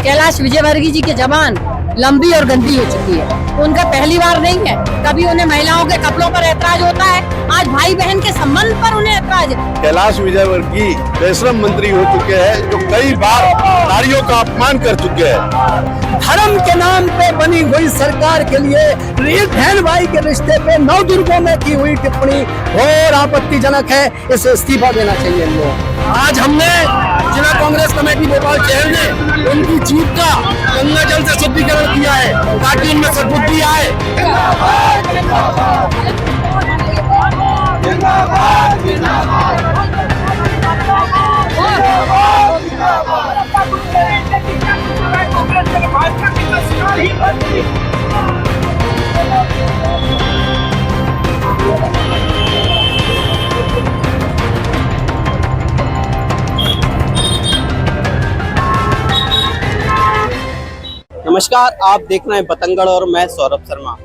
कैलाश विजयवर्गीय जी की जबान लंबी और गंदी हो चुकी है। उनका पहली बार नहीं है, कभी उन्हें महिलाओं के कपड़ों पर ऐतराज होता है, आज भाई बहन के संबंध पर उन्हें ऐतराज है। कैलाश विजयवर्गीय बेशरम मंत्री हो चुके हैं जो कई बार नारियों का अपमान कर चुके हैं। धर्म के नाम पे बनी हुई सरकार के लिए बहन भाई के रिश्ते पे नवदुर्गों में की हुई टिप्पणी और आपत्तिजनक है, इसे इस्तीफा देना चाहिए इनको। आज हमने जिला कांग्रेस कमेटी भोपाल शहर ने उनकी जीप का गंगा जल से शुद्धिकरण किया है ताकि उनमें सद्बुद्धि आए। नमस्कार, आप देख रहे हैं बतंगड़ और मैं सौरभ शर्मा।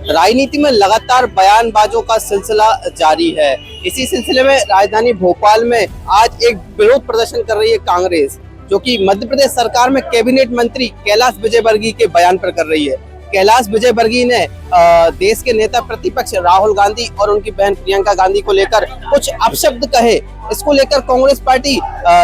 राजनीति में लगातार बयानबाजों का सिलसिला जारी है। इसी सिलसिले में राजधानी भोपाल में आज एक विरोध प्रदर्शन कर रही है कांग्रेस, जो कि मध्य प्रदेश सरकार में कैबिनेट मंत्री कैलाश विजयवर्गीय के बयान पर कर रही है। कैलाश विजयवर्गीय ने देश के नेता प्रतिपक्ष राहुल गांधी और उनकी बहन प्रियंका गांधी को लेकर कुछ अपशब्द कहे। इसको लेकर कांग्रेस पार्टी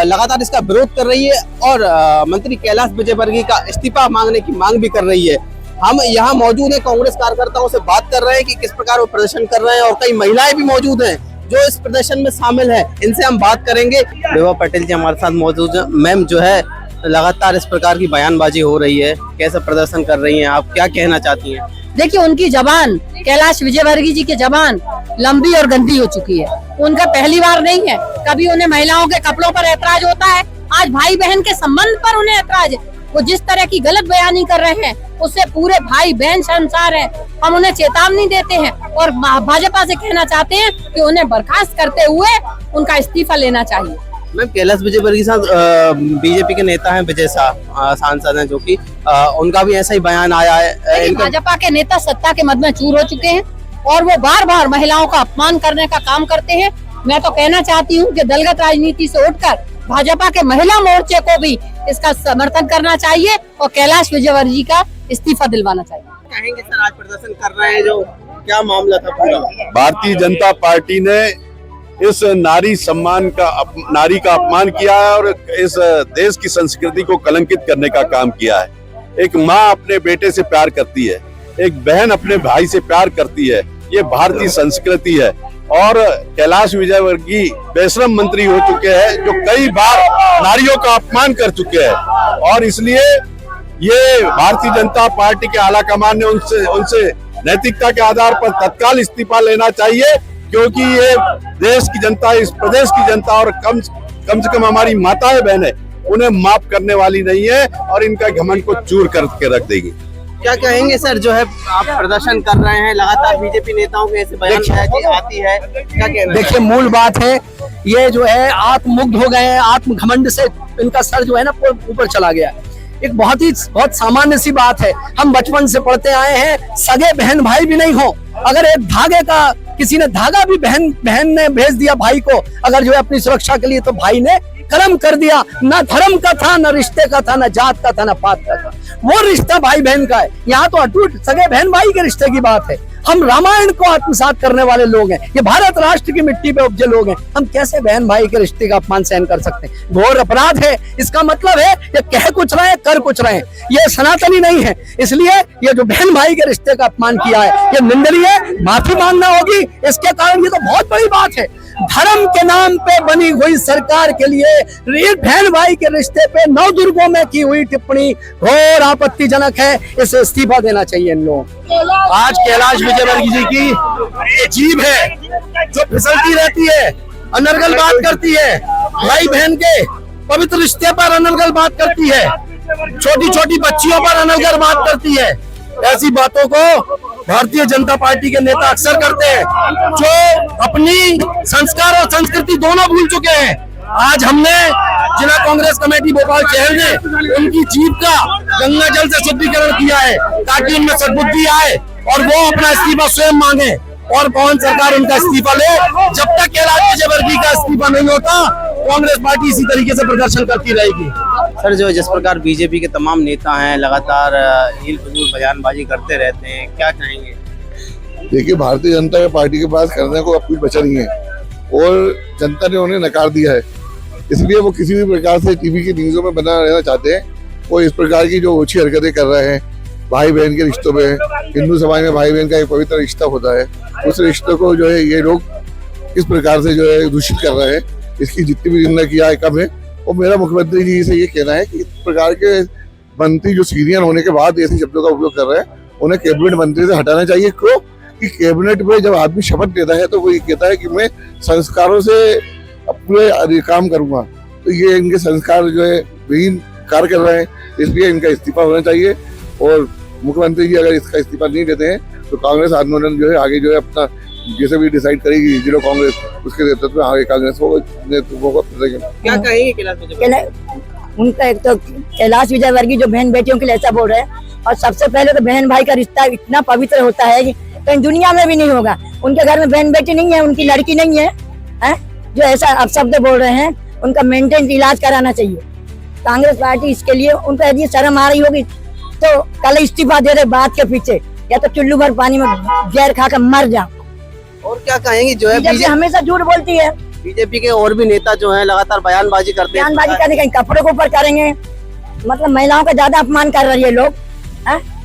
लगातार इसका विरोध कर रही है और मंत्री कैलाश विजयवर्गीय का इस्तीफा मांगने की मांग भी कर रही है। हम यहाँ मौजूद हैं, कांग्रेस कार्यकर्ताओं से बात कर रहे हैं कि किस प्रकार वो प्रदर्शन कर रहे हैं और कई महिलाएं भी मौजूद हैं जो इस प्रदर्शन में शामिल है। इनसे हम बात करेंगे। विभा पटेल जी हमारे साथ मौजूद है। मैम, जो है लगातार इस प्रकार की बयानबाजी हो रही है, कैसा प्रदर्शन कर रही हैं आप, क्या कहना चाहती हैं? देखिए, उनकी जबान, कैलाश विजयवर्गीय जी की जबान लंबी और गंदी हो चुकी है। उनका पहली बार नहीं है, कभी उन्हें महिलाओं के कपड़ों पर ऐतराज होता है, आज भाई बहन के संबंध पर उन्हें ऐतराज है। वो जिस तरह की गलत बयानी कर रहे हैं उससे पूरे भाई बहन शर्मसार है। हम उन्हें चेतावनी देते हैं और भाजपा से कहना चाहते हैं कि उन्हें बर्खास्त करते हुए उनका इस्तीफा लेना चाहिए। मैम, कैलाश विजयवर्गीय साहब बीजेपी के नेता हैं, विजय शाह सांसद हैं, जो कि उनका भी ऐसा ही बयान आया है। भाजपा के नेता सत्ता के मद में चूर हो चुके हैं और वो बार बार महिलाओं का अपमान करने का काम करते हैं। मैं तो कहना चाहती हूँ कि दलगत राजनीति से उठकर भाजपा के महिला मोर्चे को भी इसका समर्थन करना चाहिए और कैलाश विजयवर्गीय का इस्तीफा दिलवाना चाहिए। कहेंगे सर, आज प्रदर्शन कर रहे हैं, जो क्या मामला था पूरा? भारतीय जनता पार्टी ने इस नारी सम्मान का नारी का अपमान किया है और इस देश की संस्कृति को कलंकित करने का काम किया है। एक माँ अपने बेटे से प्यार करती है, एक बहन अपने भाई से प्यार करती है, ये भारतीय संस्कृति है। और कैलाश विजयवर्गीय बेशरम मंत्री हो चुके हैं जो कई बार नारियों का अपमान कर चुके हैं और इसलिए ये भारतीय जनता पार्टी के आलाकमान ने उनसे नैतिकता के आधार पर तत्काल इस्तीफा लेना चाहिए, क्योंकि ये देश की जनता, इस प्रदेश की जनता और कम से कम हमारी माताएं बहनें उन्हें माफ करने वाली नहीं है और इनका घमंड को चूर करके रख देगी। क्या कहेंगे सर, जो है आप प्रदर्शन कर रहे हैं, लगातार बीजेपी नेताओं के ऐसे बयान आती है, क्या कहना? देखिए, मूल बात है ये जो है आत्ममुग्ध हो गए हैं, आत्म घमंड से इनका सर जो है ना ऊपर चला गया। एक बहुत सामान्य सी बात है, हम बचपन से पढ़ते आए हैं, सगे बहन भाई भी नहीं हो, अगर एक धागे का किसी ने धागा भी बहन ने भेज दिया भाई को, अगर जो है अपनी सुरक्षा के लिए, तो भाई ने कर्म कर दिया। ना धर्म का था, ना रिश्ते का था, ना जात का था, ना पात का था, वो रिश्ता भाई बहन का है। यहाँ तो अटूट सगे बहन भाई के रिश्ते की बात है। हम रामायण को आत्मसात करने वाले लोग हैं, ये भारत राष्ट्र की मिट्टी पे उपजे लोग हैं, हम कैसे बहन भाई के रिश्ते का अपमान सहन कर सकते हैं? घोर अपराध है। इसका मतलब है ये कह कुछ रहे हैं, कर कुछ रहे हैं, ये सनातनी नहीं है। इसलिए ये जो बहन भाई के रिश्ते का अपमान किया है ये निंदनीय है, माफी मांगना होगी इसके कारण। ये तो बहुत बड़ी बात है। धर्म के नाम पे बनी हुई सरकार के लिए बहन भाई के रिश्ते पे नवदुर्गों में की हुई टिप्पणी और आपत्तिजनक है, इसे इस्तीफा देना चाहिए इन लोगों को। आज कैलाश विजयवर्गीय जी की जीभ है जो फिसलती रहती है, अनर्गल बात करती है, भाई बहन के पवित्र रिश्ते पर अनर्गल बात करती है, छोटी छोटी बच्चियों पर अनर्गल बात करती है। ऐसी बातों को भारतीय जनता पार्टी के नेता अक्सर करते हैं, जो अपनी संस्कार और संस्कृति दोनों भूल चुके हैं। आज हमने जिला कांग्रेस कमेटी भोपाल शहर ने उनकी जीप का गंगा जल से शुद्धिकरण किया है ताकि उनमें सद्बुद्धि आए और वो अपना इस्तीफा स्वयं मांगे और पवन सरकार उनका इस्तीफा ले। जब तक कैलाश विजयवर्गीय का इस्तीफा नहीं होता, कांग्रेस पार्टी इसी तरीके से प्रदर्शन करती रहेगी। सर जो जिस प्रकार बीजेपी के तमाम नेता हैं लगातार हील फजूल बयानबाजी करते रहते हैं, क्या कहेंगे? देखिए, भारतीय जनता पार्टी के पास करने को अब कुछ बचा नहीं है और जनता ने उन्हें नकार दिया है। इसलिए वो किसी भी प्रकार से टीवी की न्यूज़ों में बना रहना चाहते हैं। वो इस प्रकार की जो ओछी हरकतें कर रहे हैं भाई बहन के रिश्तों में, हिंदू समाज में भाई बहन का एक पवित्र रिश्ता होता है, उस रिश्ते को जो है ये लोग इस प्रकार से जो है दूषित कर रहे हैं। इसकी जितनी भी निंदा किया है कम है। और मेरा मुख्यमंत्री जी से ये कहना है कि इस प्रकार के मंत्री जो सीनियर होने के बाद ऐसे शब्दों का उपयोग कर रहे हैं, उन्हें कैबिनेट मंत्री से हटाना चाहिए। क्यों कि कैबिनेट में जब आदमी शपथ लेता है तो वो ये कहता है कि मैं संस्कारों से पूरे काम करूंगा, तो ये इनके संस्कार जो है विहीन कार्य कर रहे हैं, इसलिए इनका इस्तीफा होना चाहिए। और मुख्यमंत्री जी अगर इसका इस्तीफा नहीं देते हैं तो कांग्रेस आंदोलन जो है आगे जो है अपना जैसे भी डिसाइड करेगी जिलो कांग्रेस, उसके नेतृत्व में आगे कांग्रेस नेतृत्व क्या कहेंगे? उनका एक तो कैलाश विजयवर्गीय जो बहन बेटियों के लिए ऐसा बोल रहे हैं, और सबसे पहले तो बहन भाई का रिश्ता इतना पवित्र होता है कि कहीं दुनिया में भी नहीं होगा। उनके घर में बहन बेटी नहीं है, उनकी लड़की नहीं है, जो ऐसा अब शब्द बोल रहे हैं, उनका मेंटेन इलाज कराना चाहिए। कांग्रेस पार्टी इसके लिए उनको यदि शर्म आ रही होगी तो कल इस्तीफा दे दे बात के पीछे, या तो चुल्लू भर पानी में जहर खाकर मर जाओ। और क्या कहेंगे जो है बीजेपी हमेशा झूठ बोलती है। बीजेपी के और भी नेता जो हैं लगातार बयानबाजी करते हैं, बयानबाजी करने कहीं कपड़ों के ऊपर करेंगे, मतलब महिलाओं का ज्यादा अपमान कर रही है लोग।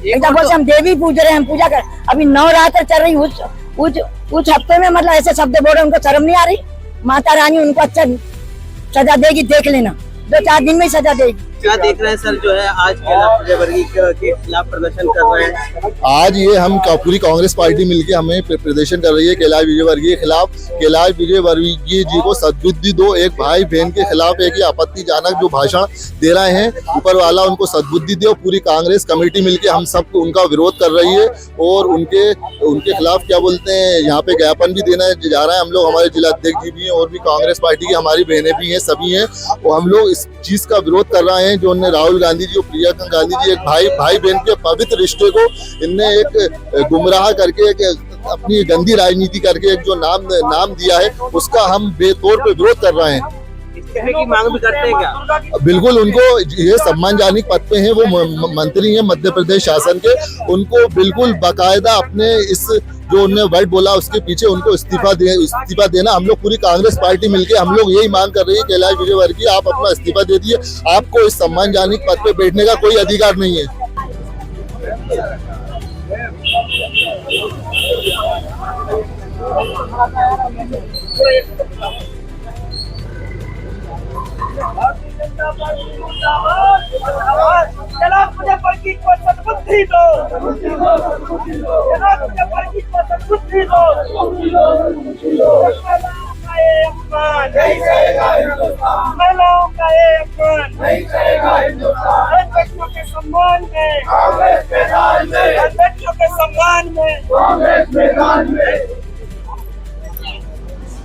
एकदम बोलते हम देवी पूज रहे हैं, हम पूजा कर, अभी नवरात्र चल रही, उस हफ्ते में मतलब ऐसे शब्द बोल रहे, उनको शर्म नहीं आ रही? माता रानी उनको अच्छा सजा देगी, देख लेना, 2-4 दिन में ही सजा देगी। क्या देख रहे हैं सर जो है आज कैलाश विजयवर्गीय के खिलाफ प्रदर्शन कर रहे हैं? आज ये हम पूरी कांग्रेस पार्टी मिलके हमें प्रदर्शन कर रही है कैलाश विजयवर्गीय के खिलाफ। कैलाश विजयवर्गीय जी को सद्बुद्धि दो, एक भाई बहन के खिलाफ एक आपत्तिजनक जो भाषण दे रहे हैं, ऊपर वाला उनको सद्बुद्धि दे। पूरी कांग्रेस कमेटी मिलके हम सब उनका विरोध कर रही है और उनके खिलाफ क्या बोलते हैं यहाँ पे ज्ञापन भी देना जा रहा है। हम लोग, हमारे जिला अध्यक्ष जी भी हैं और भी कांग्रेस पार्टी की हमारी बहनें भी हैं, सभी हैं, और हम लोग इस चीज का विरोध कर रहे हैं जो उन्होंने राहुल गांधी जी और प्रियंका गांधी जी एक भाई बहन के पवित्र रिश्ते को इनने एक गुमराह करके एक अपनी गंदी राजनीति करके एक जो नाम दिया है उसका हम बेतौर पे विरोध कर रहे हैं। इस्तीफे की मांग भी करते हैं क्या? बिल्कुल, उनको ये सम्मानजनक पद पे हैं, वो मंत्री हैं मध्य प्रदेश शासन के, उनको बिल्कुल बाकायदा अपने इस जो उन्होंने वर्ड बोला उसके पीछे उनको इस्तीफा देना। हम लोग पूरी कांग्रेस पार्टी मिलके हम लोग यही मांग कर रही है कैलाश विजयवर्गीय आप अपना इस्तीफा दे दिए, आपको इस सम्मानजनक पद पे बैठने का कोई अधिकार नहीं है। कैलाश विजयवर्गीय को सद्बुद्धि दो, कैलाश विजयवर्गीय को सद्बुद्धि दो। महिलाओं का ये अपमान बच्चों के सम्मान में, बच्चों के सम्मान में,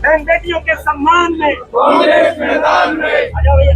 बहन बेटियों के सम्मान में, आ जाओ भैया।